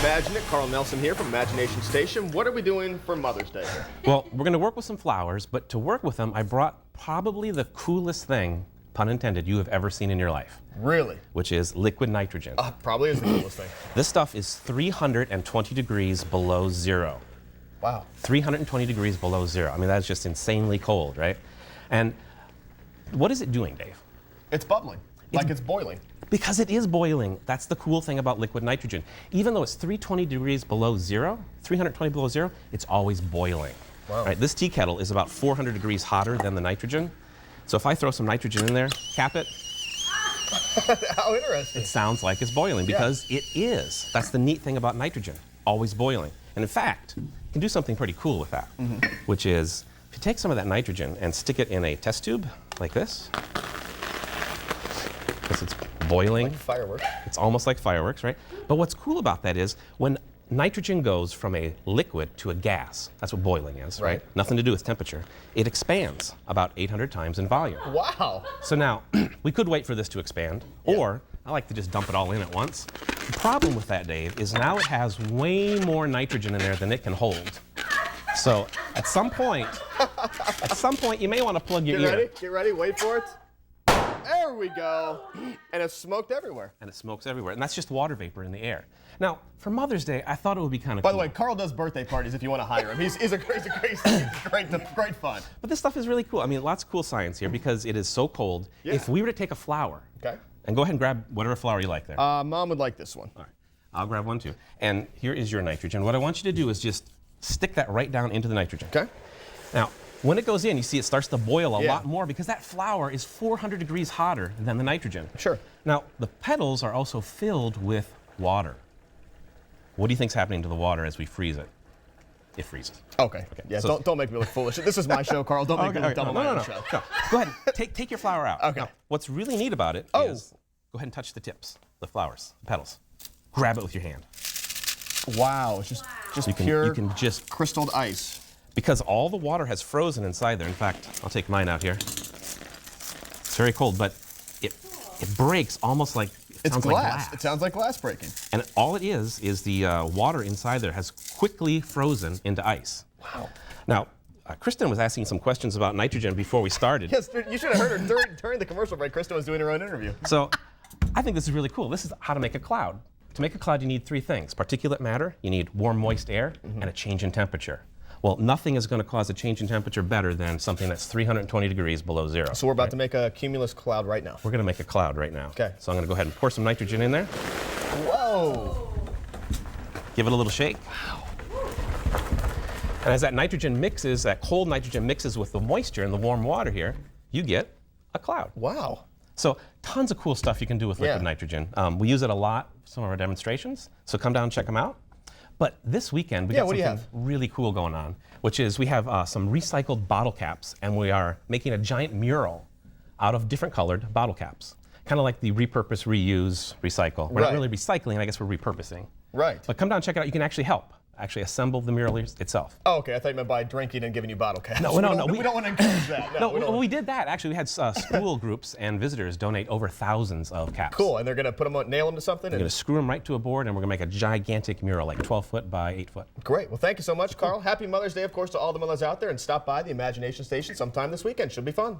Imagine it. Carl Nelson here from Imagination Station. What are we doing for Mother's Day? Well, we're going to work with some flowers, but to work with them, I brought probably the coolest thing, pun intended, you have ever seen in your life. Really? Which is liquid nitrogen. Probably is the coolest thing. This stuff is 320 degrees below zero. Wow. 320 degrees below zero. I mean, that's just insanely cold, right? And what is it doing, Dave? It's bubbling, like it's boiling. Because it is boiling. That's the cool thing about liquid nitrogen. Even though it's 320 degrees below zero, 320 below zero, it's always boiling. Wow. Right? This tea kettle is about 400 degrees hotter than the nitrogen. So if I throw some nitrogen in there, cap it, How interesting. it sounds like it's boiling because it is. That's the neat thing about nitrogen, always boiling. And in fact, you can do something pretty cool with that, which is if you take some of that nitrogen and stick it in a test tube like this, because it's boiling. Like fireworks. It's almost like fireworks, right? But what's cool about that is when nitrogen goes from a liquid to a gas, that's what boiling is, right? Nothing to do with temperature. It expands about 800 times in volume. Wow. So now, we could wait for this to expand, or I like to just dump it all in at once. The problem with that, Dave, is now it has way more nitrogen in there than it can hold. So at some point, you may want to plug your ear. Get ready, wait for it. There we go. And it's smoked everywhere. And it smokes everywhere. And that's just water vapor in the air. Now, for Mother's Day, I thought it would be kind of By cool. the way, Carl does birthday parties if you want to hire him. He's great fun. But this stuff is really cool. I mean, lots of cool science here because it is so cold. Yeah. If we were to take a flower, Okay. and go ahead and grab whatever flower you like there. Mom would like this one. All right. I'll grab one too. And here is your nitrogen. What I want you to do is just stick that right down into the nitrogen. Okay. Now, when it goes in, you see it starts to boil a lot more because that flower is 400 degrees hotter than the nitrogen. Sure. Now, the petals are also filled with water. What do you think's happening to the water as we freeze it? It freezes. Okay. Yeah, so don't make me look foolish. This is my show, Carl. Don't make me look dumb on my own show. No. Go ahead. Take your flower out. Okay. Now, what's really neat about it is go ahead and touch the tips, the flowers, the petals. Grab it with your hand. Wow. It's just pure you can just crystalled ice. Because all the water has frozen inside there. In fact, I'll take mine out here. It's very cold, but it breaks almost like It's sounds glass. like glass. It sounds like glass breaking. And all it is the water inside there has quickly frozen into ice. Wow. Now, Kristen was asking some questions about nitrogen before we started. Yes, you should have heard her during the commercial break. Kristen was doing her own interview. So I think this is really cool. This is how to make a cloud. To make a cloud, you need three things. Particulate matter, you need warm, moist air, and a change in temperature. Well, nothing is going to cause a change in temperature better than something that's 320 degrees below zero. So we're about to make a cumulus cloud right now. We're going to make a cloud right now. Okay. So I'm going to go ahead and pour some nitrogen in there. Whoa. Give it a little shake. Wow. And as that nitrogen mixes, that cold nitrogen mixes with the moisture and the warm water here, you get a cloud. Wow. So tons of cool stuff you can do with liquid nitrogen. We use it a lot for some of our demonstrations. So come down and check them out. But this weekend, we got something really cool going on, which is we have some recycled bottle caps, and we are making a giant mural out of different colored bottle caps. Kind of like the repurpose, reuse, recycle. We're not really recycling, I guess we're repurposing. Right. But come down and check it out. You can actually help. Actually assemble the mural itself. Oh, okay. I thought you meant by drinking and giving you bottle caps. No. We don't want to encourage that. We did that. Actually, we had school groups and visitors donate over thousands of caps. Cool. And they're going to put them on, nail them to something? We're going to screw them right to a board, and we're going to make a gigantic mural, like 12 foot by 8 foot. Great. Well, thank you so much, Carl. Happy Mother's Day, of course, to all the mothers out there, and stop by the Imagination Station sometime this weekend. Should be fun.